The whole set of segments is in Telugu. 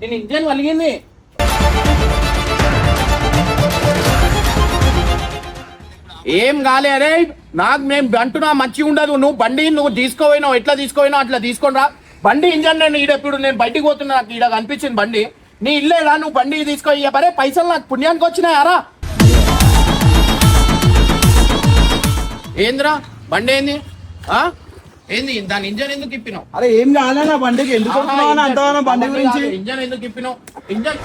నేను ఇంజన్ వలిగింది. ఏం కాలే అరే, నాకు మేము అంటున్నా మంచిగా ఉండదు. నువ్వు బండి నువ్వు తీసుకోపోయినావు, ఎట్లా తీసుకోపోయినావు అట్లా తీసుకొని రా. బండి ఇంజన్ నేను ఈడెప్పుడు నేను బయటికి పోతున్నా, నాకు ఈడ కనిపించింది బండి. నీ ఇల్లేలా నువ్వు బండి తీసుకో. బరే పైసలు నాకు పుణ్యానికి వచ్చినాయారా? ఏంద్రా బండి ఏంది? ఏంది దాని ఇంజన్ ఎందుకు ఇప్పినావు? అరే ఏం కాదన్నా బండికి ఎందుకు అంతగానో బండి గురించి? ఇంజన్ ఎందుకు ఇప్పినావు? ఇంజన్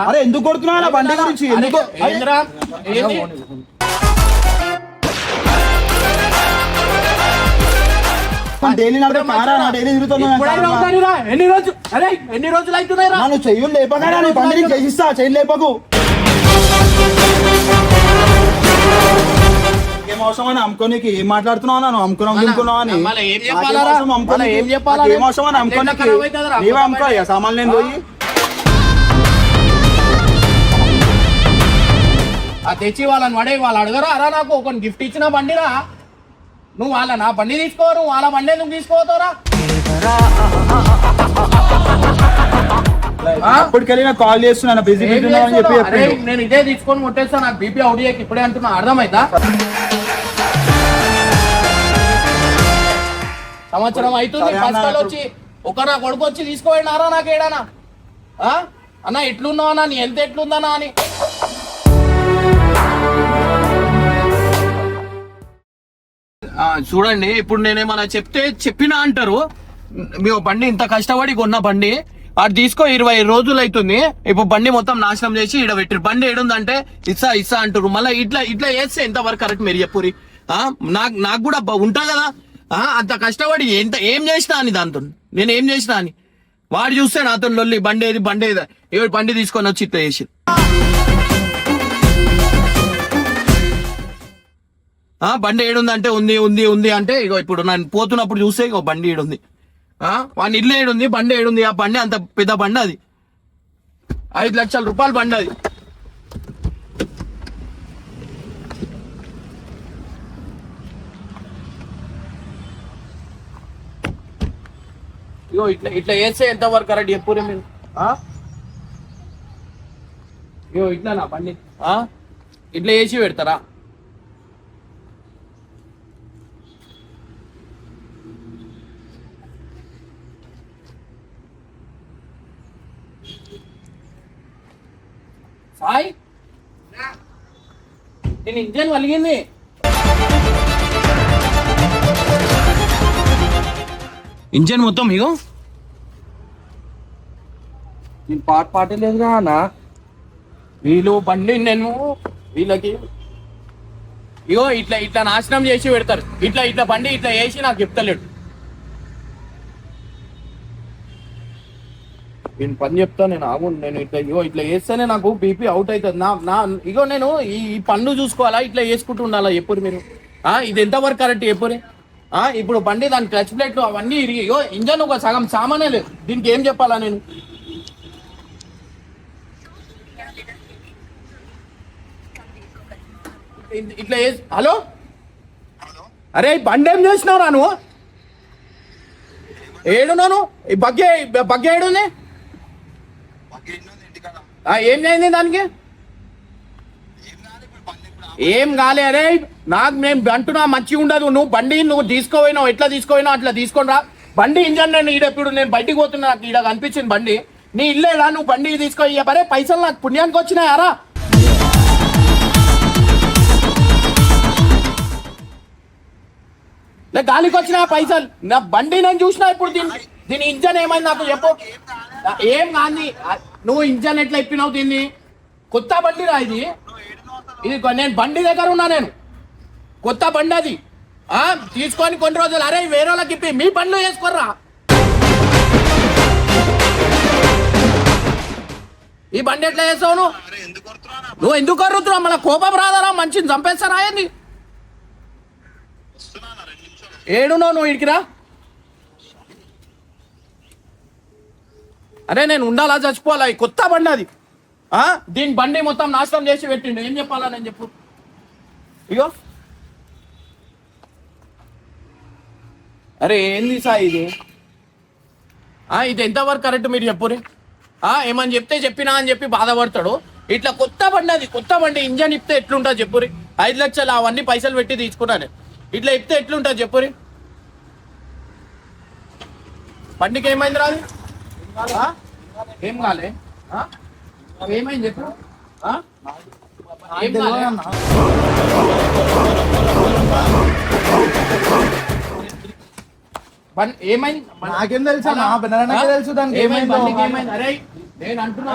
అరే ఎందుకు కొడుతున్నా బండి గురించి? ఎందుకు డైలీ డైలీ ఎన్ని రోజులు అవుతున్నాయి? నువ్వు చెయ్యి లేపగా బండి చేసిస్తా, చెయ్యి లేపకు. ఏం అవసరం అని అమ్ముకోనికి? ఏం మాట్లాడుతున్నావు? నన్ను అమ్ముకున్నావు అని ఏం అవసరం అని అమ్ముకోనికి? నీవే అమ్ముకో సామాన్లు నేను పోయి తెచ్చి వాళ్ళని పడే వాళ్ళు అడగరా? అరా నాకు ఒక గిఫ్ట్ ఇచ్చిన బండిరా, నువ్వు వాళ్ళ నా బండి తీసుకోరు, వాళ్ళ బండి నువ్వు తీసుకోతారా? అప్పటికెళ్ళి నాకు కాల్ చేస్తున్నా బిజీ అని చెప్పి నేను ఇదే తీసుకొని ముట్టేస్తా. నాకు బీపీ అవుడియాకి ఇప్పుడే అంటున్నా, అర్థమైందా? సంవత్సరం అవుతుంది బస్తాలు వచ్చి ఒక నా కొడుకు వచ్చి తీసుకోపోయినారా నాకు ఏడానా? అన్న ఎట్లున్నావన్నా, నీ ఎంత ఎట్లుందనా అని. చూడండి, ఇప్పుడు నేనేమన్నా చెప్తే చెప్పినా అంటారు. మీ బండి ఇంత కష్టపడి కొన్న బండి అది తీసుకో 20 రోజులు అవుతుంది. ఇప్పుడు బండి మొత్తం నాశనం చేసి ఈడ పెట్టిరు. బండి ఏడుందంటే ఇస్సా అంటారు. మళ్ళీ ఇట్లా చేస్తే ఎంతవరకు కరెక్ట్ మీరు చెప్పురి? నాకు కూడా ఉంటా కదా, అంత కష్టపడి ఏం చేసినా అని దాంతో నేను ఏం చేసినా అని. వాడు చూస్తే నాతో లొల్లి, బండి ఏది బండి తీసుకొని వచ్చి ఇట్లా చేసి బండి ఏడుందంటే ఉంది అంటే ఇగో ఇప్పుడు నేను పోతున్నప్పుడు చూస్తే ఇగో బండి ఏడుంది. వాడిని ఇల్లు ఏడుంది, బండి ఏడుంది. ఆ బండి అంత పెద్ద బండి, అది 5 లక్షల రూపాయల బండి అది. ఇగో ఇట్లా వేస్తే ఎంతవరకు కరెక్ట్ చెప్పురే మీరు? ఇగో ఇట్లా నా బండి ఇట్లా వేసి పెడతారా? సాయి నేను ఇంజన్ వలిగింది. ఇంజన్ మొత్తం ఇగో నేను పాటే లేదుగా అన్న. వీళ్ళు బండి నేను వీళ్ళకి ఇగో ఇట్లా నాశనం చేసి పెడతారు. ఇట్లా బండి ఇట్లా వేసి నాకు చెప్తలేడు. నేను పని చెప్తా, నేను ఇట్లా వేస్తేనే నాకు బీపీ అవుట్ అవుతుంది. ఇగో నేను ఈ పన్ను చూసుకోవాలా, ఇట్లా వేసుకుంటూ ఉండాలా చెప్పురు మీరు? ఇది ఎంతవరకు కరెక్ట్ చెప్పురి? ఇప్పుడు బండి దాని క్లచ్ ప్లేట్లు అవన్నీ ఇరిగి ఇగో ఇంజన్ ఒక సగం సామానే లేదు. దీనికి ఏం చెప్పాలా నేను? ఇట్లా హలో, అరే బండి ఏం చేసినావురా నువ్వు? ఏడున్నాను? ఈ బగ్గే ఏడుంది? ఏం చేయింది దానికి? ఏం కాలే అరే, నాకు మేము అంటున్నా మంచిగా ఉండదు. నువ్వు బండి నువ్వు తీసుకోపోయినావు, ఎట్లా తీసుకోపోయినావు అట్లా తీసుకొని రా. బండి ఇంజన్ నేను ఈడెప్పుడు నేను బయటికి పోతున్నా, నాకు ఈడ కనిపించింది బండి. నీ ఇల్లేలా నువ్వు బండి తీసుకో. బరే పైసలు నాకు పుణ్యానికి వచ్చినాయారా? గాలికి వచ్చిన పైసలు నా బండి నేను చూసినా. ఇప్పుడు దీని ఇంజన్ ఏమైంది నాకు చెప్పు. ఏం కాంది, నువ్వు ఇంజన్ ఎట్లా ఇప్పినావు? దీన్ని కొత్త బండి రా ఇది నేను బండి దగ్గర ఉన్నా, నేను కొత్త బండి అది తీసుకొని కొన్ని రోజులు. అరే వేరే వాళ్ళకి ఇప్పి మీ బండ్లు వేసుకోర్రా. ఈ బండి ఎట్లా చేస్తావు నువ్వు ఎందుకు కొరుతున్నావు? మళ్ళీ కోపం రాదారా? మంచిని చంపేస్తారా? ఏంది ఏడున్నావు నువ్వు? ఇడికిరా. అరే నేను ఉండాలా చచ్చిపోవాలా? కొత్త బండి అది. దీని బండి మొత్తం నాశనం చేసి పెట్టిండు. ఏం చెప్పాలా నేను చెప్పు? ఇగో అరే ఏంది సార్ ఇది ఇది ఎంతవరకు కరెక్ట్ మీరు చెప్పురి ఏమని చెప్తే చెప్పినా అని చెప్పి బాధపడతాడు. ఇట్లా కొత్త బండి, అది కొత్త బండి, ఇంజన్ ఇప్తే ఎట్లుంటుంది చెప్పురి. 5 లక్షలు అవన్నీ పైసలు పెట్టి తీసుకున్నాను. ఇట్లా ఇప్తే ఎట్లుంటుంది చెప్పురి. బండికి ఏమైంది రాదు? ఏం కాలే? ఏమైంది చెప్పు. ఏం కాలే? ఏమైంది? నాకేం తెలుసా? నా బెనరానికి తెలుసు దానికి ఏమైందో. అరే నేను అంటున్నా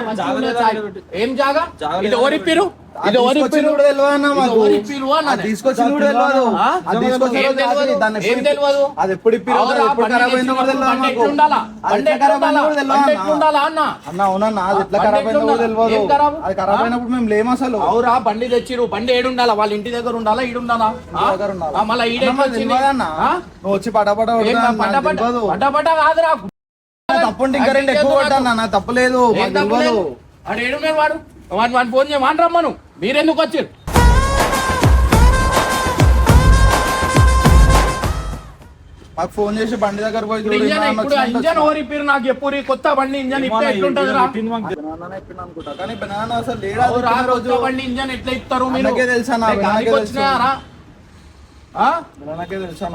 ఏం జాగా ఇది ఓరిప్పిరు, ఇది ఓరిప్పిరు కూడా తెలియదు అన్న మాకు. ఓరిప్పిరు అన్న తీసుకొచ్చిన కూడా తెలియదు. అది తీసుకొచ్చిన దాన్ని ఏం తెలియదు. అది ఎప్పుడు ఇప్పిరు, ఎప్పుడు ఖరాబ్ అయిందో కూడా తెలియదు మాకు. ఉండాలా అది ఎట్లా ఖరాబ్ అయినా కూడా తెలియదు ఉండాలా అన్న. అన్న అవునన్నా, అది ఎట్లా ఖరాబ్ అయిందో కూడా తెలియదు. అది ఖరాబ్ అయినప్పుడు మేము లేము అసలు. అవురా బండి తెచ్చిరు, బండి ఏడుండాలా? వాళ్ళ ఇంటి దగ్గర ఉండాలా, ఈడుండాలా? మళ్ళీ నువ్వు వచ్చి పటాపట పటాపట కాదురా, తప్పుంటే ఇంకా 2 ఎక్కువ కొట్టాను. నా తప్పలేదు, తెలియదు. వాడు ఏడున్నాడు, వాడు ఫోన్ చేయమని రమ్మను. మీరెందుకు వచ్చారు? మాకు ఫోన్ చేసి బండి దగ్గర పోయి చూడు. ఇంజన్ ఓరిపిరు నాకు ఎప్పుడు కొత్త బండి ఇంజన్ ఇస్తే ఎట్లుంటది రా? అనుకుంటా కానీ బనానా అసలు లేడా రోజు బండి ఇంజన్ ఎట్లా ఇస్తారు మీరు? నాకే తెలుసా,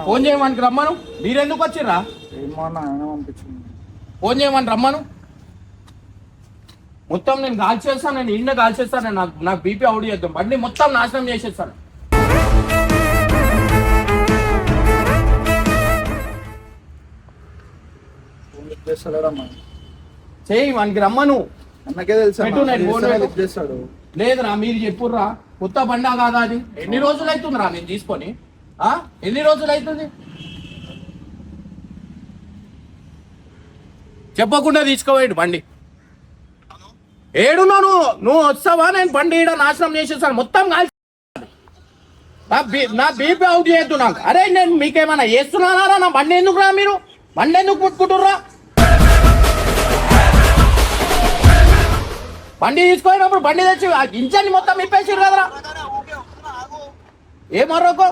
ఫోన్ చేయమని రమ్మను. మీరెందుకు వచ్చిర్రా? ఫోన్ చేయమని రమ్మను. మొత్తం నేను గాల్ చేస్తాను, నేను ఇండ గాల్ చేస్తాను. నాకు బీపీ అవుట్ చేద్దాం, బండి మొత్తం నాశనం చేసేస్తాను. చెయ్యి మనకి రమ్మను. అన్నకే తెలుసా. లేదురా మీరు చెప్పుర్రా, కొత్త బండా కాదా అది? ఎన్ని రోజులు అవుతుందిరా నేను తీసుకొని? ఎన్ని రోజులు అవుతుంది? చెప్పకుండా తీసుకోవేయండి బండి. ఏడున్నావు నువ్వు వస్తావా? నేను బండి ఈడ నాశనం చేసేస్తాను మొత్తం. నా బీపీ అవుట్ చేయొద్దు నాకు. అరే నేను మీకేమన్నా చేస్తున్నారా? నా బండి ఎందుకు రా? మీరు బండి ఎందుకు పుట్టుకుంటుర్రా? బండి తీసుకోయినప్పుడు బండి తెచ్చి ఇంజన్ మొత్తం ఇప్పేసారు కదరా. ఏ మరొక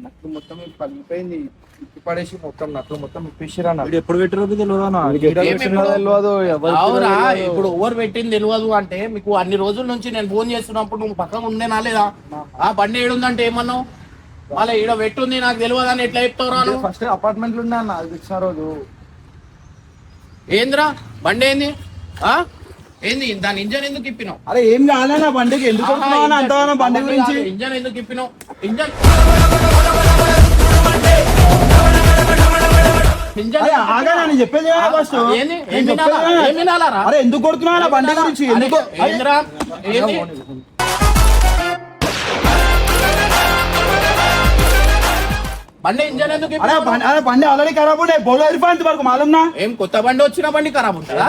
నట్లు మొత్తం పగిలిపోయింది, పడేసి మొత్తం నట్లు మొత్తం ఇప్పేసిరా. ఎప్పుడు పెట్టిరో తెలియదు. అవురా, ఇప్పుడు ఓవర్ పెట్టింది తెలియదు అంటే మీకు అన్ని రోజుల నుంచి నేను ఫోన్ చేస్తున్నప్పుడు నువ్వు పక్కన ఉండేనా లేదా? బండి ఏడుందంటే ఏమన్నావు? మళ్ళీ ఈడ పెట్టుంది నాకు తెలియదు అని ఎట్లా చెప్తావు? ఫస్ట్ అపార్ట్మెంట్ ఉండే అన్న, అది ఇచ్చిన రోజు. ఏందిరా బండి ఏంది? ఏంది దాని ఇంజన్ ఎందుకు ఇప్పినావు? అరే ఏం కాలేనా బండికి? ఎందుకు అంత బండి గురించి? ఇంజన్ ఎందుకు ఇప్పినావు? ఇంజన్ చెప్పేది అరే ఎందుకు కొడుతున్నా బండి గురించి? ఎందుకు బండి ఇంజన్ ఎందుకు? బండి ఆల్రెడీ ఖరాబ్ ఉండే, బోలో ఇరిపోయింది వరకు మాలున్నా. ఏం కొత్త బండి వచ్చిన బండి ఖరాబ్ ఉంటుందా?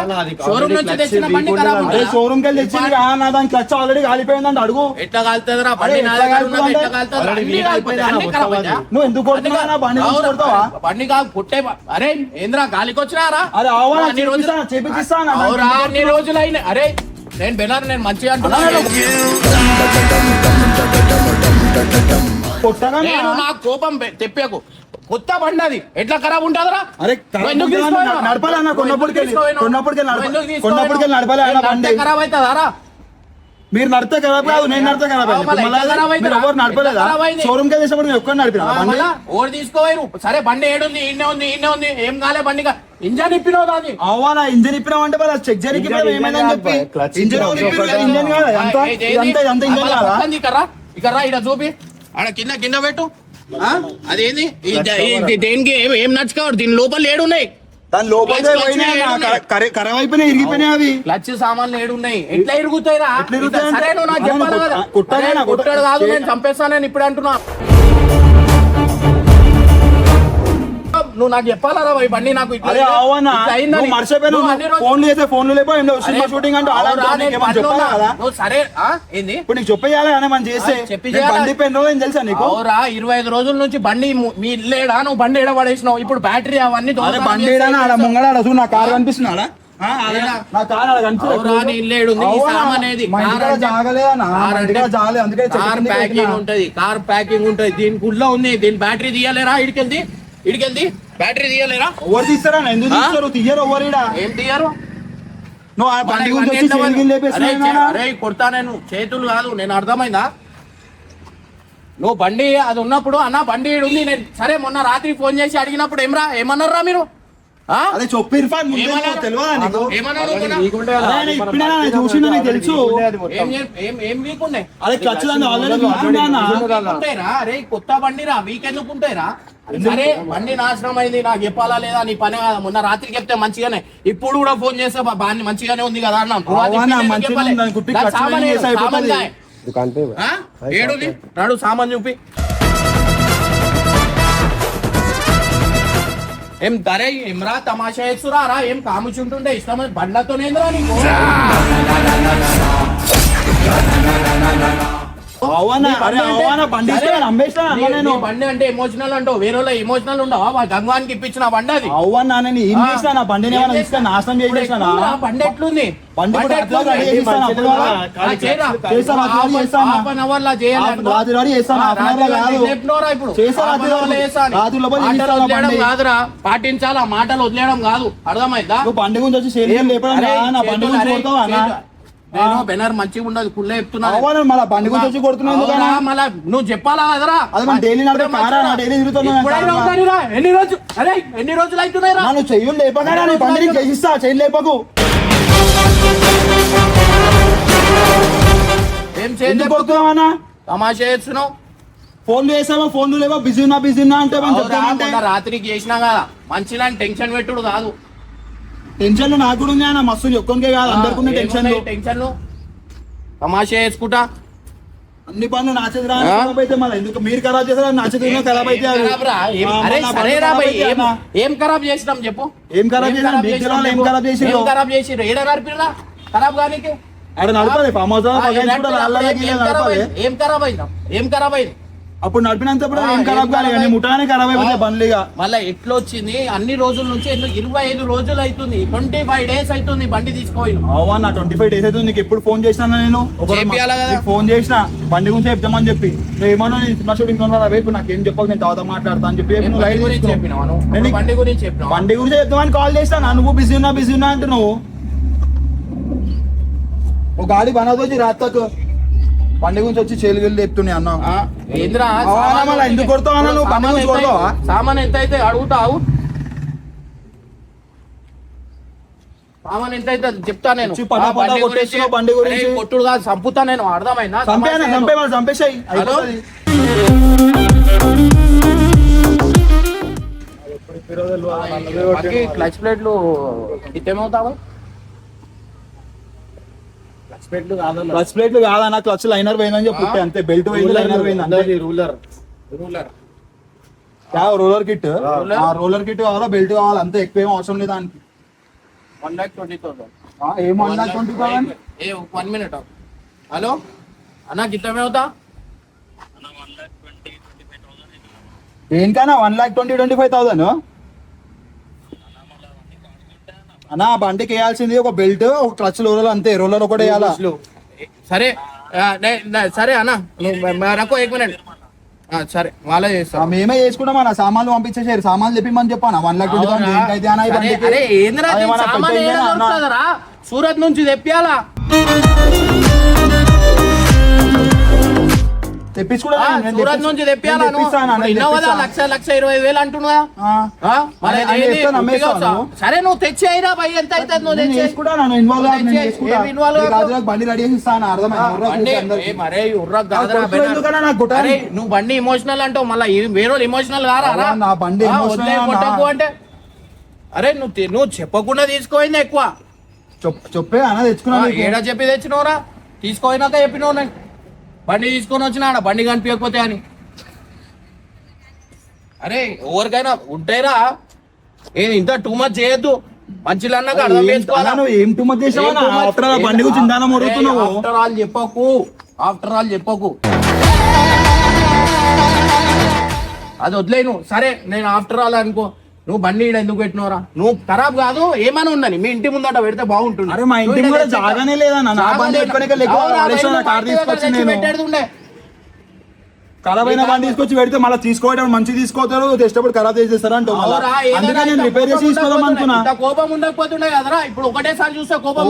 షోరూమ్ నుంచి తెచ్చిన బండి ఖరాబ్ ఉంటుంది. షోరూమ్ కి వెళ్ళి తెచ్చింది నా దాని క్లచ్ ఆల్రెడీ కాలిపోయిందంటే అడుగు. ఎట్లా కాలుతుందిరా బండి? నువ్వు ఎందుకు కొడుతున్నా బండి? బండి కాదు కొట్టే. అరే ఏంద్రా గాలికి వచ్చినారా? అరే చేపిస్తాను అన్ని రోజులు అయినా. అరే నేను బెనర్, నేను మంచిగా అంటున్నా. నా కోపం తెప్పకు. కొత్త బండి అది ఎట్లా ఖరాబ్ ఉంటుందిరా? నడపాలన్నా కొన్నప్పటికెళ్ళి నడపాలి. ఖరాబ్ అవుతుందారా? మీరు నడితే ఖరాబ్ కాదు, నేను నడితే ఖరాబ్ అయింది. ఎవరు నడపలేదా? షోరూమ్ కి వెళ్ళేటప్పుడు నేను ఒక్కరు నడిపినా. ఓడి తీసుకోవాలి. సరే బండి ఏడుంది, ఈయనే ఉంది, ఈయనే ఉంది. ఏం కాలే బండి. ఇంజన్ ఇప్పినావు దాన్ని. అవునా ఇంజన్ ఇప్పినావు అంటే చెక్ చేయడానికి ఏమైందని చెప్పి ఇంజన్ ఇక్కడ ఇక్కడ చూపి ఆడ కింద కింద పెట్టు. అదేంది దేనికి ఏం నచ్చుకోవద్దు. దీని లోపల ఏడున్నాయి, దాని లోపల ఖరాబ్ అయిపోయినాయి, ఇరిగిపోయినాయి. అవి క్లచ్ సామాన్లు ఏడున్నాయి. ఎట్లా ఇరుగుతాయిరా? సరే నువ్వు నాకు చెప్పాలి కదా. కుట్టాడు కాదు, నేను చంపేస్తాను. నేను ఇప్పుడు అంటున్నా, నువ్వు నాకు చెప్పాలరా బండి నాకు ఫోన్లు చేస్తే ఫోన్లు లేపో షూటింగ్ అంటే సరే ఏంది ఇప్పుడు నీకు చెప్పేయాలి అని మనం చేస్తే బండి పెన్ రోజు తెలుసా నీకు? 25 రోజుల నుంచి బండి మీ ఇల్లేడా? నువ్వు బండి ఏడ పడేసినావు. ఇప్పుడు బ్యాటరీ అవన్నీ బండి ముంగడ నా కారు కనిపిస్తున్నాడా? ఆ, అదే, ఏడా? నా కారు అలా కనిపించదు. అవురా, నీ ఇల్లు ఏడుంది? ఈ అవునా? సామాన్ ఏది? మా ఇంటికాడ కార్ అంటే- జాగలే అన్న, మా కార్ అంటే- ఇంటికాడ జాగలే, అందుకే చెట్టు కార్ కిందకి ప్యాకింగ్ పెట్టినా. ఉంటది, కార్ ప్యాకింగ్ ఉంటది. దీని గుడ్లో ఉంది, దీని బ్యాటరీ తీయలేరా? ఇడికెళ్ది బ్యాటరీ తీయలేరా? ఎవరు తీస్తారా అన్న? ఎందుకు ఆ? తీస్తారు? తీయరు ఎవరు ఈడ? ఏం తీయరు? నువ్వు ఆ బండి గురించి వచ్చి చేతికి లేపేస్తున్నావు. అరే కొడతా నేను, చేతులు కాదు. నేను అర్థమైందా? నువ్వు బండి అది ఉన్నప్పుడు అన్న బండి ఈడ ఉంది, నేను సరే మొన్న రాత్రి ఫోన్ చేసి అడిగినప్పుడు ఏమన్నారా మీరు? ఆ? అదే చెప్పు ఇర్ఫాన్, ముందే ఏమన్నారు? నీకు తెలియదా నీకు? ఏమన్నారు మొన్న? అదే ఆయన ఇప్పుడే నేను చూసిండు, నీకు తెలుసు. ఏం వీకుండే? అదే క్లచ్ దాన్ని ఆల్రెడీ వీకుండే అన్న. ఉంటాయిరా? అరే కొత్త బండిరా, వీకెందుకు ఉంటాయిరా? సరే బండి నాశనం అయింది, నాకు చెప్పాలా లేదా? నీ పని కాదు. మొన్న రాత్రి చెప్తే మంచిగానే, ఇప్పుడు కూడా ఫోన్ చేస్తే బాగా మంచిగానే ఉంది కదా అన్న. నువ్వు అది అవునా, చెప్పింది మంచిగా చెప్పాలి. ఉంది, దాని కుట్టి దాని ఖర్చు సామాన్ ఏం ఏడు, చేస్తే అయిపోతుంది? సామాన్ కాయ. ఆ? ఏడుది రాడు సామాన్ చూపి. ఏం దరే ఏమ్రా తమాషా చేస్తురా రా? ఏం కాముచుంటుండే ఇష్టం బండ్లతోనేంద్రా నీకు? అవునా? అరే అవునా, బండి ఇస్తే నేను అమ్మేస్తా అన్న నేను. నీ బండి అంటే ఎమోషనల్ అంటావు, వేరే వాళ్ళ ఎమోషనల్ ఉండవా? గంగానికి ఇప్పించిన బండి అది. అవునా, నేను ఏం చేసినా? నా బండిని ఏమైనా తీసుకొని నాశనం ఇప్పుడు చేసేసినా? ఎట్లుందిరా? బండి ఎట్లుంది? బండి కూడా అట్లా ఎట్లుంది? రెడీ చేస్తాను అప్పుడు కదా. చేయరా? చేస్తాను, అట్లా చేస్తాను. హాఫ్ అన్ అవర్ లా చేయాలి అనుకో. రాత్రి రెడీ చేస్తాను, హాఫ్ అన్ అవర్ లో కాదు. చెప్పినోరా ఇప్పుడు? చేస్తాను, హాఫ్ అన్ అవర్ లో చేస్తా అని. రాత్రి లోపల మాటలు చేస్తాను వదిలేయడం బండి. కాదురా, పాటించాలా? మాటలు వదిలేయడం కాదు, అర్థమైందా? నువ్వు బండి గురించి వచ్చి షేర్ లేపడం అరే, కాదా? నా బండి చేతులు, గురించి అరే, కొడతావా అన్న? చేతులు. నేను బెనర్ మంచిగా ఉండదు, కుళ్ళే చెప్తున్నా. అవునా, మళ్ళీ బండి గురించి వచ్చి కొడుతున్నావు ఎందుకన్నా? అవునా, మళ్ళా నువ్వు చెప్పాలా కదరా? అదే మనం డైలీ నడిపే కారా, నా డైలీ తిరుగుతున్నాను ఎప్పుడైనా ఉంటానురా? ఎన్ని రోజులు అరే ఎన్ని రోజులు అవుతున్నాయిరా? నన్ను చెయ్యులు లేపగా నీ బండి నీకు చేసిస్తా, చెయ్యి లేపకు. ఏం ఎందుకు చేయలేదు? కొడుతున్నావన్నా? తమాషా చేస్తున్నావు. ఫోన్లు చేసావా? ఫోన్లు లేవా? బిజీ ఉన్నా అంటే మనం అవురా, చెప్తామంటే మొన్న రాత్రికి చేసినా కదా, మంచిగా టెన్షన్ పెట్టుడు కాదు. టెన్షన్లు నాకు కూడా ఉన్నాయి అన్న, మస్తు ఒక్కొనికే కాదు, అందరికి ఉన్న టెన్షన్లు. టెన్షన్లు తమాషా చేసుకుంటా. అన్ని పనులు నా చేతి ఖరాబ్ అయితే మళ్ళీ ఎందుకు మీరు ఖరాబ్ చేస్తారా? నా చేతి ఖరాబ్ అయితే అవి. ఖరాబ్ రా? ఏం- ఆ, అరే మళ్ళా సరే బండి రా ఖరాబ్ భయ్, అయితే ఏం- అన్న. ఏం ఖరాబ్ చేసినాం చెప్పు? ఏం ఖరాబ్ చేసినాం? బీక్ చేసినాం ఏం చెప్పు? ఖరాబ్ చేసిర్రు? ఏం ఖరాబ్ చేసిర్రు? ఏడ నడిపిర్రా ఖరాబ్ కానీకి? ఆడ నడపాలి ఫామ్ హౌస్ ఆ, కూడా ఏం ఖరాబ్ నడపాలి. అయింది? ఏం ఖరాబ్ అయిందా? ఏం ఖరాబ్ అయింది? అప్పుడు నడిపినంతప్పుడు ఆ, ఏం ఖరాబ్ ఏం కాదు, ఖరాబ్ కానీ ముఠానే ఖరాబ్ అయిపోతాయి బండ్లుగా. మళ్ళా ఎట్లా వచ్చింది? అన్ని రోజుల నుంచి 25 రోజులు అవుతుంది, 25 days అవుతుంది బండి తీసుకోవాలి. అవునా, నా 25 days అయితే నీకు ఎప్పుడు ఫోన్ చేసినా నేను? చేపియాలా కదా? నీకు ఫోన్ చేసిన బండి గురించి చెప్తామని చెప్పి, నువ్వు ఏమన్నా నేను సినిమా షూటింగ్ రేపు నాకు ఏం చెప్పాలి, నేను తర్వాత మాట్లాడతా అని చెప్పి నువ్వు లైట్ గురించి తీసుకున్నావు. చెప్పినావా నువ్వు? నేను నీకు బండి గురించి చెప్పినావా? బండి గురించి చెప్తామని కాల్ చేస్తాను, నువ్వు బిజీ ఉన్నా అంటే నువ్వు ఒక గాడి బనాతో వచ్చి రాత్రకు బండి గురించి వచ్చి చేలుగెళ్ళి చెప్తున్నాయి అన్న. ఆ, ఏంద్రా? అవునా, సామాన్ మళ్ళా ఎందుకు కొడతావు అన్న? నువ్వు బండి గురించి కొడతావా? సామాన్ ఎంత అయితే అడుగుతావు? సామాన్ ఎంత అయితే చెప్తా నేను. వచ్చి పటా ఆ, పటా బండి కొట్టేస్తున్నావు, బండి గురించి. అరే, కొట్టుడు కాదు, చంపుతా నేను, అర్థమైందా? చంపేసాయి హలో? బాకీ క్లచ్ ప్లేట్లు ఇతేమవుతావు? క్లచ్ ప్లేట్లు కాదు, క్లచ్ ప్లేట్లు కాదన్న, క్లచ్ లైనర్ పోయిందని చెప్పి అంతే, బెల్ట్ పోయింది, లైనర్ పోయింది అంతే. రూలర్ రోలర్ కిట్, ఆ రోలర్ కిట్ కావాలా, బెల్ట్ కావాలా, అంతే, ఎక్కువ ఏం అవసరం లేదు దానికి. 1,20,000. ఏం 1,20,000? ఏ 1 minute. హలో అన్నా, గిట్టమేవుతా? దేనికైనా 1,20,25,000 అన్న. ఆ బండికి వేయాల్సింది ఒక బెల్ట్, ఒక క్లచ్, రోలర్ అంతే, రోలర్ ఒకటి వేయాలా. సరే సరే అన్న, నువ్వు రకో 1 minute. సరే వాళ్ళే చేస్తా. మేమే చేసుకుంటాం అన్న, సామాన్లు పంపించేసారు, సామాన్లు తెప్పిమని చెప్పాను. 1,20,000 అయితే అన్న ఈ అరే బండికి. అరే, ఏందిరా అది దీని ఏమన్నా సామాన్ పెద్ద ఏడ ఇంజనా అన్న? దొరుకుతుందిరా? సూరత్ నుంచి తెప్పియాలా? తెప్పించుకుంటా ఆ, నేను సూరత్ నుంచి తెప్పియాలా? నువ్వు ఇప్పుడు ఇన్నావు కదా, 1,20,000 అంటున్నా. మరి ఆయన ఏది చెప్తే నమ్మేస్తావా ఉట్టిగా నువ్వు? సరే నువ్వు తెచ్చేయిరా భయ్, ఎంత అవుతుంది నువ్వు తెచ్చేయి. ఏం involve కాకు? బండి రెడీ చేసి ఇస్తాను, బండి ఏ మరే ఉర్రకు కాదురా బెనర్. అరే నువ్వు బండి ఇమోషనల్ అంటావు, మళ్ళీ వేరే వాళ్ళు ఇమోషనల్ కారా? అవునా, నా బండి emotional వదిలే అన్నా. కొట్టకు అంటే అరే నువ్వు చెప్పకుండా తీసుకోయింది ఎక్కువ. చెప్పే అన్న, తెచ్చుకున్నా నీకు. ఏడా చెప్పి తెచ్చినవరా? తీసుకోయినాక చెప్పినవు నేను బండి తీసుకొని వచ్చినా, ఆడ బండి కనిపించకపోతే అని. అరే ఎవరికైనా ఉంటాయిరా, ఏది ఇంత టూ మచ్ చేయొద్దు. మంచిలు అన్నాక అర్థం చేసుకోవాలా? నువ్వు ఏం టూ మచ్ చేసావా? ఆఫ్టర్ ఆ బండి గురించి ఇందాన మొడుగుతున్నావు. ఆఫ్టర్ ఆల్ చెప్పకు, ఆఫ్టర్ ఆల్ చెప్పకు. అది వదిలేను. సరే నేను ఆఫ్టర్ ఆల్ అనుకో, నువ్వు బండి ఈడ ఎందుకు పెట్టినవరా? నువ్వు ఖరాబ్ కాదు ఏమైనా ఉండని మీ ఇంటి ముందట పెడితే బాగుంటుంది. అరే మా ఇంటి కూడా జాగానే లేదన్న, నా బండి పెట్టుకోనికే లేక ఆడేసిన కార్ తీసుకొచ్చి నేను పెట్టేడుండే ఖరాబ్ అయిన బండి తీసుకొచ్చి పెడితే మళ్ళీ తీసుకోవడం మంచి తీసుకోతారు, తెచ్చేటప్పుడు ఖరాబ్ చేసేస్తారు అంటూ అందుకే నేను రిపేర్ చేసి తీసుకోదాం అనుకున్నా. కోపం ఉండకపోతుండే కదరా, ఇప్పుడు ఒకటేసారి చూస్తే కోపం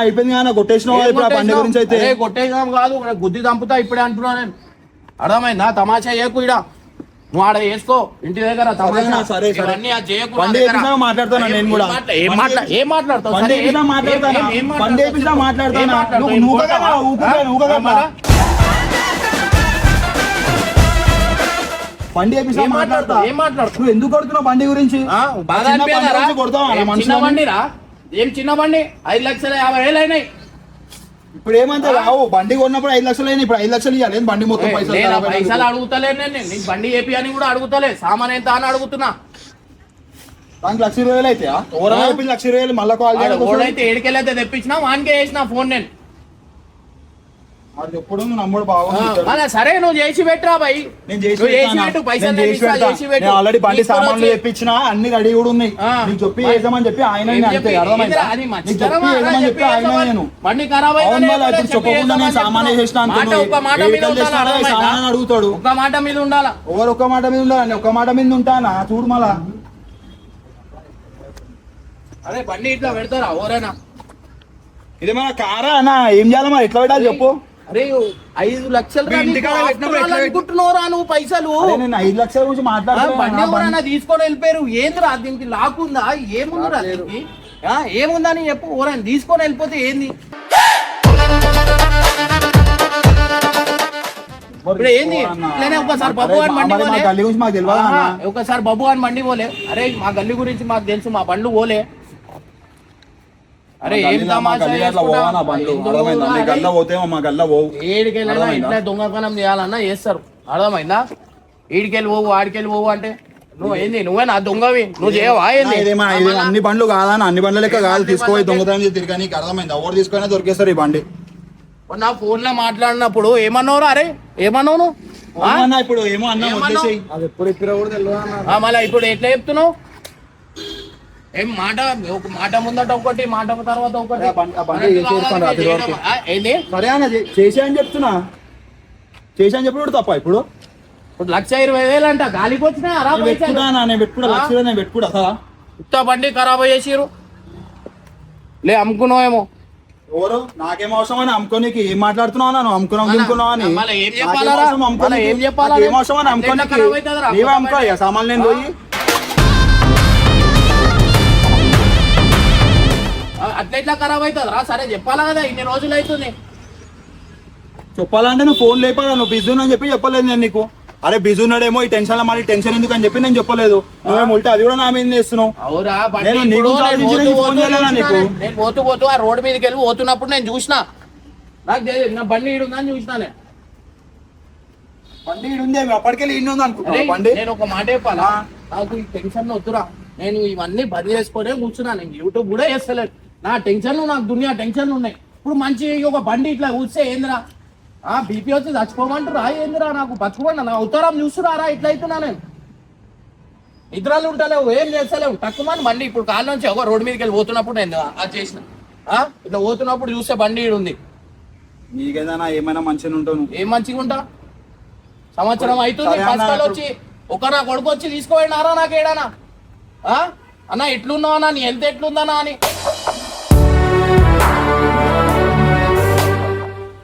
అయిపోయింది కానీ కొట్టేసిన ఇప్పుడు ఆ బండి గురించి అయితే కొట్టేసాం కాదు, గుద్ది చంపుతా ఇప్పుడే అంటున్నా నేను. అర్థమైందా? తమాషా చేయకు ఇడ, నువ్వు ఆడ చేసుకో ఇంటి దగ్గర. సరే మాట్లాడతాను నేను కూడా, ఏం మాట్లాడతావు? బండి నువ్వు ఎందుకు కొడుతున్నావు బండి గురించి? చిన్న బండి రా, ఏం చిన్న బండి? 5,50,000 అయినాయి. ఇప్పుడు ఏమంటే రావు, బండి కొన్నప్పుడు 5 లక్షలు అయినా, ఇప్పుడు 5 లక్షలు ఇవ్వాలి బండి మొత్తం పైసలు అడుగుతలే నేను, నీకు బండి ఏపీ అని కూడా అడుగుతలే, సామాన్ ఎంత అని అడుగుతున్నా. దానికి 1,20,000 అయితే 1,20,000 మళ్ళీ కాల్ ఓడైతే ఏడికెళ్ళైతే తెప్పించినా వానికే వేసిన ఫోన్ నేను. ఎప్పుడు నమ్ముడు బాగుంది. సరే నువ్వు చేసి పెట్టరా భయ్, ఆల్రెడీ బండి సామాన్లు తెప్పించిన, అన్ని రెడీ కూడా ఉన్నాయి. నీకు చెప్పి వేసామని చెప్పి ఆయన బండి ఖరాబ్ ఇప్పుడు చెప్పకుండా నేను సామాన్ వేసేసిన సామాన్ అడుగుతాడు. ఒక మాట మీద ఉండాలా? ఎవరు ఒక్క మాట మీద ఉండాలని? ఒక్క మాట మీద ఉంటానా చూడు మళ్ళా. అరే బండి ఇట్లా పెడతారా ఎవరైనా? ఇది మన కారా అన్న, ఏం చేయాలి మరి, ఎట్లా పెట్టాలి చెప్పు? అరే 5 లక్షలు అనుకుంటున్నావురా నువ్వు పైసలు? నేను 5 లక్షల గురించి బండి ఎవరైనా తీసుకొని వెళ్ళిపోయారు. ఏందిరా దీనికి లాక్కుందా? ఏముందిరా దీనికి? ఏముందని చెప్పు. ఎవరైనా తీసుకొని వెళ్ళిపోతే ఏంది? ఇప్పుడు ఏంది? ఒకసారి బబ్బు అని బండి పోలే, ఒకసారి బబ్బు అని బండి పోలే. అరే మా గల్లీ గురించి మాకు తెలుసు, మా బండ్లు పోలే. అరే ఏం ఏడికెళ్ళినా ఇంట్లో దొంగతనం చేయాలన్నా చేస్తారు. అర్థమైందా? ఈడికెళ్ళి పోవు ఆడికెళ్ళి పోవు అంటే నువ్వు ఏంది? నువ్వే నా దొంగవి, నువ్వు చేయవా? అన్ని బండ్లు కాదా? అన్ని బండ్ల లెక్క కాదు, తీసుకోవాలి దొంగతనం తిరిగి. నీకు అర్థమైంది? ఎవరు తీసుకున్నా దొరికేస్తారు ఈ బండి. నా ఫోన్ లో మాట్లాడినప్పుడు ఏమన్నావు? అరే ఏమన్నావు? ఇప్పుడు ఏమో అన్నా, మళ్ళీ ఇప్పుడు ఎట్లా చెప్తున్నావు? ఏం మాట, ఒక మాట ముందట ఒకటి, మాట తర్వాత ఒకటి. ఏంది? సరే అన్న చేసా అని చెప్తున్నా, చేసా అని చెప్పి తప్ప. ఇప్పుడు 1,20,000 అంట గాలికి వచ్చినా నేను పెట్టుకున్నా, లక్ష నేను పెట్టుకున్నా. అసలు ఉత్త బండి ఖరాబ్ చేసిరు లే, అమ్ముకున్నావేమో. ఎవరు? నాకేం అవసరం అని అమ్ముకోనికి? ఏం మాట్లాడుతున్నావు? నువ్వు అమ్ముకున్నావు అని ఏం చెప్పాలా? ఏం చెప్పాలా? ఏం అవసరం అని అమ్ముకోనికి? నీవే అమ్ముకోవాలి సామాన్లు నేను పోయి. అట్లా ఇట్లా ఖరాబ్ అవుతుంది రా. సరే చెప్పాలా కదా, ఇన్ని రోజులు అవుతుంది. చెప్పాలంటే నువ్వు ఫోన్ లేపాలా? నువ్వు బిజీ అని చెప్పి చెప్పలేదు నేను నీకు. అరే బిజీ ఉన్నాడేమో, ఈ టెన్షన్ మళ్ళీ టెన్షన్ ఎందుకు అని చెప్పి నేను చెప్పలేదు. నువ్వేమో ఉల్టా అది కూడా నా మీద చేస్తున్నావు. నేను పోతూ ఆ రోడ్డు మీదకి వెళ్ళి పోతున్నప్పుడు నేను చూసిన, నాకు నా బండి ఈడుందని చూసినానే. బండి ఈడుంది, అప్పటికెళ్ళి ఈడు ఉంది అనుకుంటా బండి. నేను ఒక మాట చెప్పాలా, నాకు ఈ టెన్షన్ వద్దురా. నేను ఇవన్నీ బంద్ చేసుకునే కూర్చున్నా. నేను యూట్యూబ్ కూడా చేస్తలేదు. నా టెన్షన్లు, నాకు దునియా టెన్షన్లు ఉన్నాయి. ఇప్పుడు మంచి ఒక బండి ఇట్లా కూర్చే ఏందిరా, బీపీ వచ్చి చచ్చిపోమంటారా? ఏందిరా నాకు బతుకోమన్నా? నా ఉత్తరం చూస్తురారా? ఇట్లా అవుతున్నా నేను. నిద్రలు ఉంటలేవు, ఏం చేస్తలేవు. తక్కువ బండి ఇప్పుడు కాళ్ళ నుంచి ఒక రోడ్డు మీదకి వెళ్ళి పోతున్నప్పుడు నేను అది చేసిన. ఇట్లా పోతున్నప్పుడు చూస్తే బండి ఈడు ఉంది. నీకేదైనా ఏమైనా మంచిగా ఉంటావు? ఏం మంచిగా ఉంటా? సంవత్సరం అవుతుంది పసకాలు వచ్చి ఒక నా కొడుకు వచ్చి తీసుకోపోయినారా నాకు ఏడానా? అన్న ఎట్లున్నావా, నీ హెల్త్ ఎట్లుందనా అని.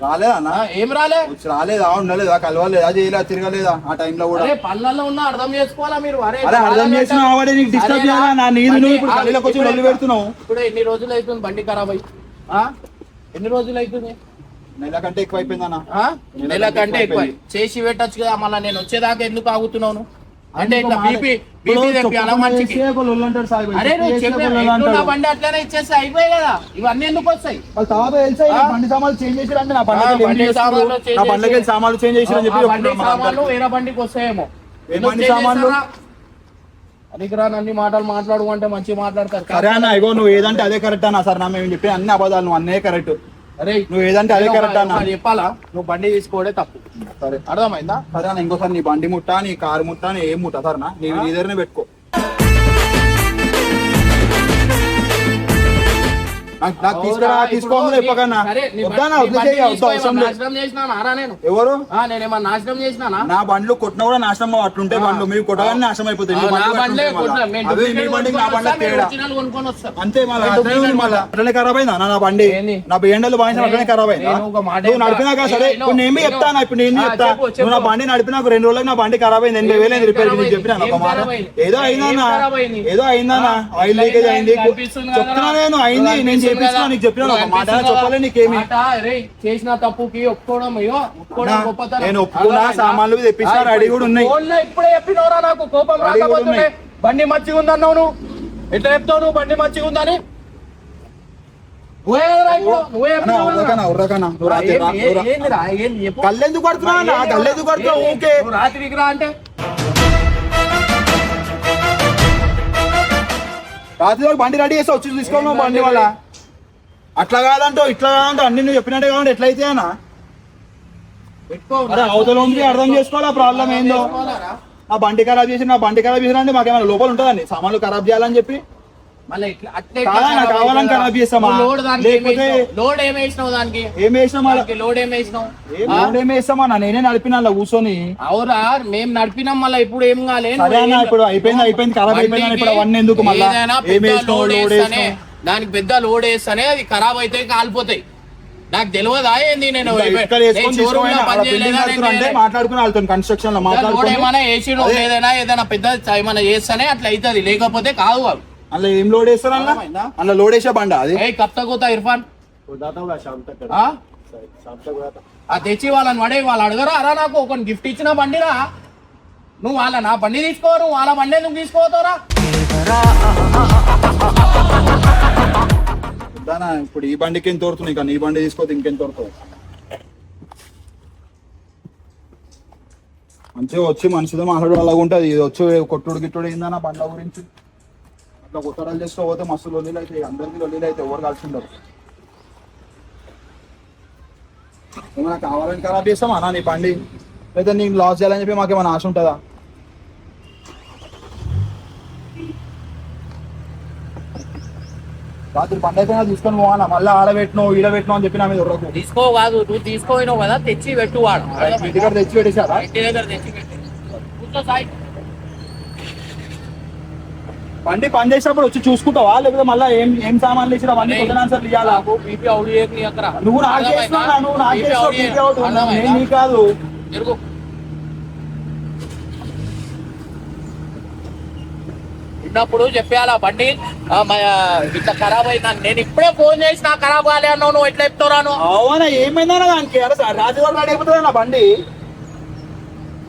రాలేదా? ఏం రాలేదా? ఉండలేదా? కలవలేదా? చేయలేదా? తిరగలేదా? ఆ టైంలో కూడా పనులలో ఉన్నా అర్థం చేసుకోవాలా మీరు? అర్థం చేసిన డిస్టర్బ్ చేయాలా? నా నీరు నువ్వు ఇప్పుడు గల్లీలోకి వచ్చి వెళ్ళి పెడుతున్నావు. ఇప్పుడు ఎన్ని రోజులు అవుతుంది బండి ఖరాబ్ అయ్యి? ఎన్ని రోజులు అవుతుంది? నెల కంటే ఎక్కువ అయిపోయిందన్నా. నెల కంటే ఎక్కువ చేసి పెట్టచ్చు కదా. మళ్ళీ నేను వచ్చేదాకా ఎందుకు ఆగుతున్నాను అంటే ఇట్లా బీపీ మంచికి. అరే నువ్వు బండి అట్లనే ఇచ్చేస్తే అయిపోయాయి కదా, ఇవన్నీ ఎందుకు వస్తాయి? బండి సామాన్లు చేంజ్ చేసి అంటే నా బండ్లకి సామాన్లు చేంజ్ చేసి సామాన్లు వేరే బండికి వస్తాయేమో. అదికిరా అన్ని మాటలు మాట్లాడు అంటే మంచిగా మాట్లాడతారు. సరే అన్న, ఇగో నువ్వు ఏదంటే అదే కరెక్ట్ అన్న. సరే మేము చెప్పి అన్ని అబద్ధాలు, నువ్వు అన్నీ కరెక్ట్. అరే నువ్వు ఏదంటే అదే కరెక్ట్ అన్న. చెప్పాలా? నువ్వు బండి తీసుకోవడే తప్పు. సరే అర్థమైందా? సరే అన్న, ఇంకోసారి నీ బండి ముట్టా, నీ కారు ముట్టా, నీ ఏం ముట్టా సరేనా? నీ దగ్గరనే పెట్టుకో. నాకు తీసుకురా తీసుకోమని చెప్పకన్నా వద్దానా వదిలేసేయి వద్దు అవసరం లేదు. నాశనం చేసినా నేను ఎవరు నేనేమన్నా నాశనం చేసినా నా బండ్లు కొట్టినా కూడా నాశనం అట్లుంటే బండ్లు మీరు కొట్టగానే నాశనం అయిపోతాయి మీ బండ్లు బండ్లే అట్లుంటాయి మళ్ళా. అవి మీ బండికి నా బండ్ల తేడా కొనుక్కొని వస్తాం అంతే మళ్ళీ అట్లనే ఖరాబ్ అయిందా నా బండి ఏంది? నా బియ్యండలు బాగా అట్లనే ఖరాబ్ అయిందా నేను ఒక మాట నువ్వు నడిపినాక సరే నేను- ఇప్పుడు నేను చెప్తాను ఇప్పుడు నేను చెప్తా చెప్పు, చెప్పు. నువ్వు నా బండి నడిపినాక 2 రోజులకు నా బండి ఖరాబ్ అయింది 80,000 రిపేర్ ఖరాబ్ నీకు చెప్పినా ఒక ఏం మాట ఖరాబ్ అయింది? ఏదో అయిందన్నా ఏం ఖరాబ్ అయింది? ఏదో అయిందన్నా ఆయిల్ లీకేజ్ అయింది చెప్తున్నా నేను అయింది నేను చేపిస్తున్నా నీకు చెప్పినా ఒక మాట చెప్పలే నీకేమి చేసిన తప్పుకి ఒప్పుకోవడం అయ్యో ఒప్పుకోవడం గొప్పతనం. నేను ఒప్పుకున్నా అర్థమైందా? సామాన్లు తెప్పించిన రెడీ కూడా ఉన్నాయి ఫోన్లో ఇప్పుడే చెప్పినవరా నాకు కోపం రెడీ కూడా రాకపోతుంటే ఉన్నాయి. బండి మంచిగా ఉందన్నావు నువ్వు ఎట్లా చెప్తావు నువ్వు బండి మంచిగా ఉందని నువ్వే కదరా ఇప్పుడు నువ్వే చెప్పినావు కదరా. ఉర్రకన్నా నువ్వు రాత్రి రా, నువ్వు రా. ఏందిరా ఏంది చెప్పు. కళ్ళెందుకు పడుతున్నావు అన్న కళ్ళెందుకు పడుతున్నావు ఏంది? ఊకే నువ్వు రాత్రికి రా అంటే రాత్రి వరకు బండి రెడీ చేసి వచ్చి తీసుకోను బండి వల్ల అట్లా కాదంటో ఇట్లా కాదంటో అన్ని నువ్వు చెప్పినట్టే కావండి ఎట్లయితే అన్న పెట్టుకో. అరే అవతల ఉంది అర్థం చేసుకోవాలి ఆ ప్రాబ్లం ఏందో చేసుకోవాలరా? నా బండి ఖరాబ్ చేసి నా బండి ఖరాబ్ చేసిన అంటే మాకేమైనా లోపల ఉంటుందండి సామాన్లు ఖరాబ్ చేయాలని చెప్పి మళ్ళీ ఇట్లా అట్లే కాదా, నాకు కావాలని ఖరాబ్ చేస్తామా? లోడ్ దానికి లేకపోతే- లోడ్ ఏం వేసినావు దానికి ఏం వేసినా దానికి లోడ్ ఏం వేసినావు ఏం వేస్తామన్నా నేనే నడిపిన అలా కూర్చొని అవురా మేము నడిపినాం మళ్ళీ ఇప్పుడు ఏం కాలే సరే అన్న ఇప్పుడు అయిపోయింది ఖరాబ్ అయిపోయింది ఇప్పుడు అవన్నీ ఎందుకు మళ్ళీ ఏదైనా ఏం పెద్ద వేసినావు లోడ్ లోడ్ వేస్తానే వేసినావు దానికి పెద్ద లోడ్ వేస్తానే అది ఖరాబ్ అయితే కాలిపోతాయి నాకు తెలియదా ఏంది నేను ఇక్కడ వేసుకొని showroom లో పని చేయలేదా అంటే మాట్లాడుకుని వెళ్తాను కన్స్ట్రక్షన్ లో లోడ్ మాట్లాడుకుని ఏమైనా వేసి అదే. ఏదైనా పెద్ద ఏమైనా చేస్తానే అట్లా అవుతుంది లేకపోతే కాదు అవి అందులో ఏం లోడ్ వేస్తారు అన్న అర్థమైందా? అందులో లోడ్ వేసే బండ అది ఏ కప్తా కూతా ఇర్ఫాన్ ఆ? ఆ తెచ్చి వాళ్ళని పడే వాళ్ళు అడగరా అరా నాకు ఒక గిఫ్ట్ ఇచ్చిన బండిరా నువ్వు వాళ్ళ నా బండి తీసుకో నువ్వు వాళ్ళ బండి ఎందుకు తీసుకోతారా వద్దానా ఇప్పుడు ఈ బండికి ఎంత తోడుతుంది ఇంకా నీ బండి తీసుకోతే ఇంకెంత తోడుతుంది మంచిగా వచ్చి మనిషితో మాట్లాడు అలాగ ఉంటుంది ఇది వచ్చి కొట్టుడు గిట్టుడు ఏందన్నా బండ్ల గురించి అట్లా కొట్టడాలు చేసుకోకపోతే మస్తు లొల్లీలు అయితే అందరికీ లొల్లీలు అయితే ఎవరు కలిసి ఉండరు ఏమైనా కావాలని ఖరాబ్ చేస్తామా అన్న నీ బండి లేదా నీకు లాస్ చేయాలని చెప్పి మాకేమైనా ఆశ ఉంటుందా రాత్రి బండి అయితే తీసుకొని పోవాలా మళ్ళీ ఆడబెట్టినావు ఈడబెట్టినావు అని చెప్పి నా మీద ఉర్రకు తీసుకో కాదు నువ్వు తీసుకోయినావు కదా తెచ్చి పెట్టు వాడు ఇంటికాడ తెచ్చి పెట్టేశారా ఇంటి దగ్గర తెచ్చి పెట్టు కూర్చో సాయి బండి పని చేసినప్పుడు వచ్చి చూసుకుంటావా లేకపోతే మళ్ళీ ఏం సామాన్లు ఇచ్చినా బండి కొత్త ఆన్సర్లు ఇవ్వాలా బీపీ అవుడు చేయకు నీ అక్కడ నువ్వు నాకు చేస్తున్నావు నువ్వు నాకు చేస్తావు నీకే అవుట్ నేను నీ కాదు తిరుగు ఉన్నప్పుడు చెప్పాలా బండి ఇట్లా ఖరాబ్ అయిందని నేను ఇప్పుడే ఫోన్ చేసి నాకు ఖరాబ్ కాలే అన్నావు నువ్వు ఎట్లా చెప్తాను అవునా ఏమైందా దానికి రాజుగారు అడిగిపోతుంది నా బండి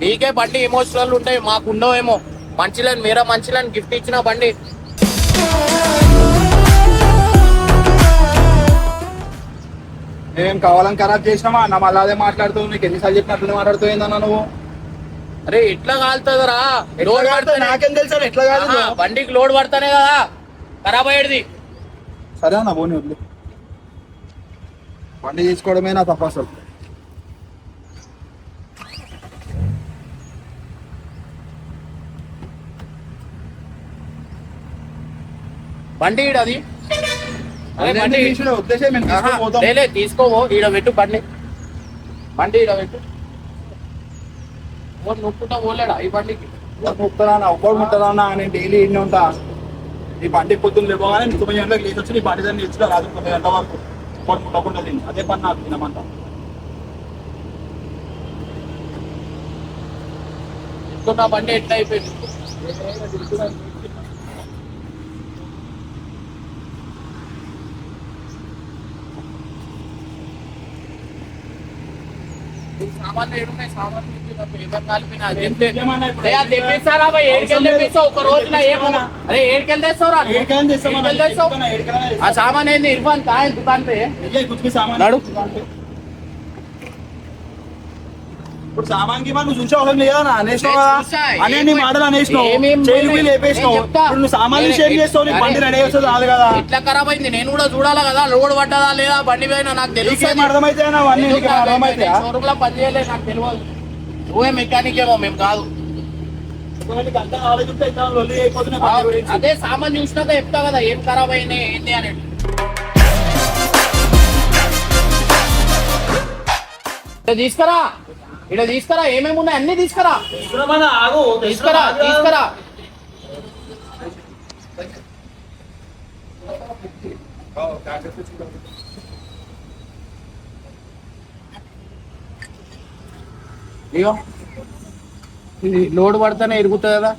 నీకే బండి ఎమోషనల్ ఉంటాయి మాకు ఉండవేమో మంచిలని మీరా మంచిలని గిఫ్ట్ ఇచ్చిన బండి ఏం కావాలని ఖరాబ్ చేసినామా అన్న మళ్ళీ అదే మాట్లాడుతావు నీకు ఎన్నిసార్లు చెప్పినట్టు మాట్లాడుతూ ఏందన్నా నువ్వు అరే ఎట్లా కాలుతుందిరా లోడ్ పడితే నాకేం తెలుసా ఎట్లా కాదు బండికి లోడ్ పడతానే కదా ఖరాబ్ అయ్యేది సరే అన్న పోనీ వదిలే బండి తీసుకోవడమే నా తప్ప అసలు బండి ఈడది అరే బండి ఉద్దేశం మేము తీసుకొని పోతాం. లేలే తీసుకోవో ఈడ పెట్టు బండి బండి ఈడ పెట్టు ఓ నొప్పుతా పోలేడా ఈ బండికి ముట్టనా ఒక్కడు ముట్టనా నేను డైలీ ఇండి ఉంటా ఈ బండి పొద్దున్న లేవగానే 9 గంటలకు లేచి వచ్చి నీ బండి దాన్ని ఇచ్చుకో రాదు 9 గంటల వరకు ఒక్కడు ముట్టకుండా తిని అదే పని నాకు తినమంట ఇప్పుడు నా బండి ఎట్లా అయిపోయింది సామాన్లు ఏడున్నాయి సామాన్లు ఏమన్నా కలిపినా తెప్పిస్తారా ఏడుకెళ్ళి తెప్పిస్తావు ఒక రోజున ఏమన్నా అరే ఏడుకెళ్ళి తెస్తావురా ఏడికైనా తెస్తామన్నా, ఏడుకెళ్ళి తెస్తావు ఏడికైనా ఆ సామాన్ ఏంది ఇర్ఫాన్ కాయ దుకాన్ పే తెస్తాం. కుర్చీ సామాన్ నడు. ఇప్పుడు సామాన్ కి నువ్వు చూసే అవసరం లేదా అనేసినావు కదా చూసా. అనే నీ మాటలు అనేసినావు ఏమేం చైన్ పోయినాయి? వీల్ వేపేసినావు నేను చెప్తా. ఇప్పుడు నువ్వు సామాన్లు షేర్ చేస్తావు నీ బండి రెడీ వస్తుంది కాదు కదా ఎట్లా ఖరాబ్ అయింది నేను కూడా చూడాలా కదా లోడ్ పడ్డదా లేదా బండి పైన నాకు నీకేం తెలుసు అర్థమైతే అవన్నీ నీకు అర్థమైతే షోరూమ్ లో పని చేయలేదు నాకు తెలియదు నువ్వే మెకానిక్ ఏమో మేము కాదు అంతా నాలెడ్జ్ ఉంటే ఇంకా లొల్లి అయిపోతున్నాయి బండి గురించి. అదే సామాన్ చూసినాక చెప్తా కదా ఏం ఖరాబ్ అయింది ఏంటి అనేది ఇక్కడ తీసుకురా, ఇక్కడ తీసుకురా, ఏమేమి ఉన్నాయి అన్ని తీసుకురా, తీసుకురా, తీసుకురా. ఇగో ఇది లోడ్ పడితేనే ఇరుగుతుంది కదా.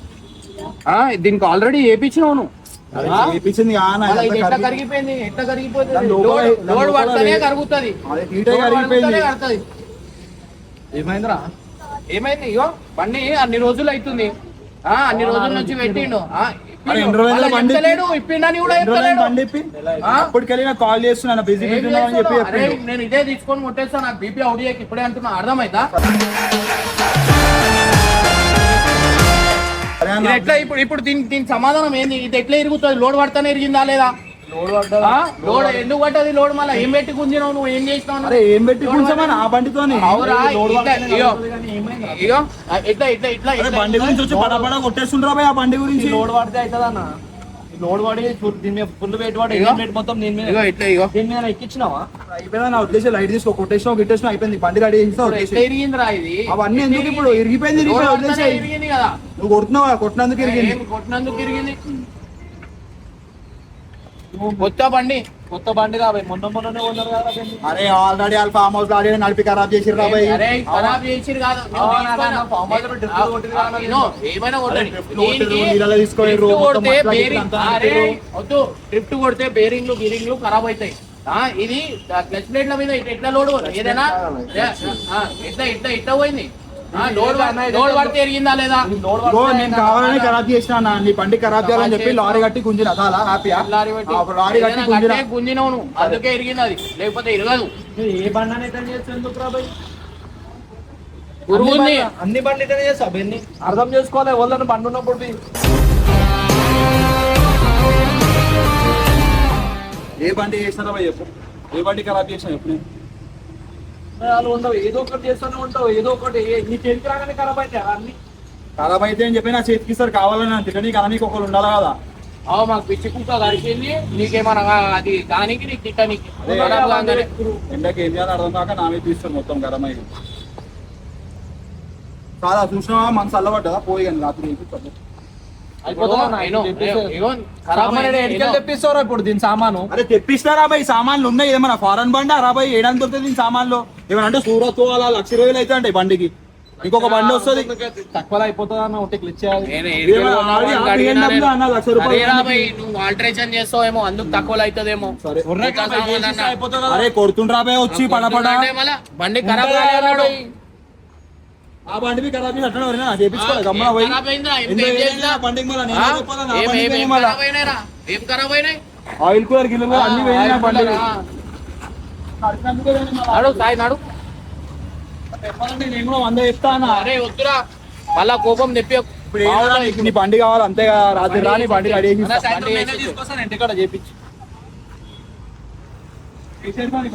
దీనికి ఆల్రెడీ వేయించినావు నువ్వు. చేపించింది మళ్ళా ఇది ఎట్లా కరిగిపోయింది, ఎట్లా కరిగిపోతుంది? దాని లోపల- లోడ్ పడితేనే కరుగుతుంది. కరుగుతుంది. ఏమైందిరా, ఏమైంది? ఇగో బండి అన్ని రోజులు అవుతుంది, అన్ని రోజుల నుంచి పెట్టిండు. చెప్తలేడు, ఇప్పిండని కూడా చెప్తలేడు. అప్పటికెళ్ళి నాకు కాల్ చేస్తున్నాను బిజీ ఏం బిజీ అని చెప్పి చేస్తావు? అరే, నేను ఇదే తీసుకొని ముట్టేస్తా, నాకు బీపీ అవుడియాకి ఇప్పుడే అంటున్నా, అర్థమైందా? ఇది ఎట్లా ఇప్పుడు ఇప్పుడు దీని సమాధానం ఏంది? ఇది ఎట్లా ఇరుగుతుంది? లోడ్ పడతానే ఇరిగిందా లేదా? లోడ్ ఎందుకు పట్టది? లోడ్ మళ్ళీ ఏం పెట్టి గుంజినావు నువ్వు? ఏం చేసినావు? అరే ఏం పెట్టి కూర్చోమని ఆ బండితోని అవురా, ఇగో ఇగో ఇట్లా ఇట్లా ఇట్లా అరే బండి గురించి వచ్చి పడపడ కొట్టేస్తుండ్రా భయ్ ఆ బండి గురించి. లోడ్ పడితే అవుతుందన్న, లోడ్ పడి దీని మీద ఫుల్ వెయిట్ పడి వెయిట్ మొత్తం దీని మీద ఇగో ఇట్లా ఇగో దీని మీద ఎక్కించినావా? అయిపోయిందా నా ఉద్దేశం? లైట్ తీసుకో, కొట్టేసినావు గిట్టేసినావు అయిపోయింది, బండి రెడీ చేసినావు ఎట్లా ఇరిగిందిరా ఇది? అవన్నీ ఎందుకు ఇప్పుడు? ఇరిగిపోయింది లోడ్ ఇరిగిపోయి పడితేనే వదిలేసేయ్. ఇరిగింది కదా. నువ్వు కొడుతున్నావా? కొట్టినందుకు ఇరిగింది. ఏం కొట్టినందుకు ఇరిగింది? కొత్త బండి, కొత్త బండి కాబట్టి మొన్ననే ఉన్నారు కదా బండి. అరే ఆల్రెడీ వాళ్ళ ఫామ్ హౌస్ ఆడి నడిపి ఖరాబ్ చేసిర్రా భయ్. అరే ఖరాబ్ చేసిరు కాదు, ఏమైనా కొట్టండి. నీళ్ళలో తీసుకోలేరు, మొత్తం కొడితే మట్టిలో బేరింగ్, అంతా అరే అంటారు. వద్దు, డ్రిఫ్ట్ కొడితే బేరింగ్లు గిరింగ్లు ఖరాబ్ అవుతాయి. ఇది క్లచ్ ప్లేట్ల మీద ఎట్లా లోడ్ ఏదైనా ఎట్లా ఇట్లా ఇట్లా పోయింది. లోడ్ పడితే ఎరిగిందా లేదా? ఇగో నేను కావాలని ఖరాబ్ చేసిన నీ బండి ఖరాబ్ చేయాలని చెప్పి లారీ కట్టి గుంజిన అదా హ్యాపీయా? లారీ పెట్టి లారీ కట్టి గుంజిన గుంజినావు నువ్వు, అందుకే ఇరిగింది అది, లేకపోతే ఇరగదు. ఏ బండి అనేది చేసేందుకు రా భయ్? గురువు ఉంది. అన్ని బండి ఇతనే చేస్తా బెన్ని, అర్థం చేసుకోవాలి ఎవరిని బండి ఉన్నప్పుడు బి. ఏ బండి చేసినారా భయ్ చెప్పు? ఏ బండి ఖరాబ్ చేసిన చెప్పు? నేను వాళ్ళు ఉండవు, ఏదో ఒకటి చేస్తూనే ఉంటావు, ఏదో ఒకటి నీ చేతికి రాగానే ఖరాబ్ అయితే అన్ని. ఖరాబ్ అయితే అని చెప్పి నా చేతికి ఇస్తారు కావాలని అని తిట్టని కానీ నీకు ఒకరు ఉండాలి కదా. మాకు పిచ్చి కుక్క కరిచింది, నీకేమన్నా అది దానికి నీకు తిట్టనికి ఎండకి ఏం చేయాలి అర్థం కాక నా మీద తీస్తారు మొత్తం గరం అయ్యి. కాదా చూసినా మనసు అల్లబడ్డదా? పోయి కానీ రాత్రి తెప్పిస్తారా ఇప్పుడు దీని సామాను? అరే తెప్పిస్తారా భయ్? సామాన్లు ఉన్నాయి, ఏమన్నా ఫారెన్ బండి అరా భయ్? ఏడానికి దొరుకుతుంది దీని సామాన్లు? ఏమన్నా సూరత్ అలా 1,20,000 అయితే అంటే బండికి ఇంకొక బండి వస్తుంది తక్కువ అయిపోతుంది అన్న, ఒకటి క్లిక్ చేయాలి. నువ్వు ఆల్టరేషన్ చేస్తావేమో, అందుకు తక్కువ అవుతుందేమో. అరే కొడుతుండ్రా భయ్ వచ్చి పడపడ బండి ఖరాబ్ కాలేడు. ఆ బండి ఖరాబ్ చేసి అట్లా చేపించుకోవాలి గమ్మన పోయి. బండికి మళ్ళీ నేను చెప్పాలా? నా బండికి మళ్ళా ఏం ఖరాబ్ అయినాయి? ఆయిల్ కూలర్ గిల్లు అన్ని పోయినాయి నా బండి. నడు సాయి నడు. నేను కూడా 100 చెప్తానా? అరే వద్దురా, మళ్ళా కోపం తెప్పి. ఇప్పుడు నీకు నీ బండి కావాలి అంతే కదా, రాత్రి రాని బండి రెడీ చేసి తీసుకొస్తాను ఇంటికాడ చేపించి. బండి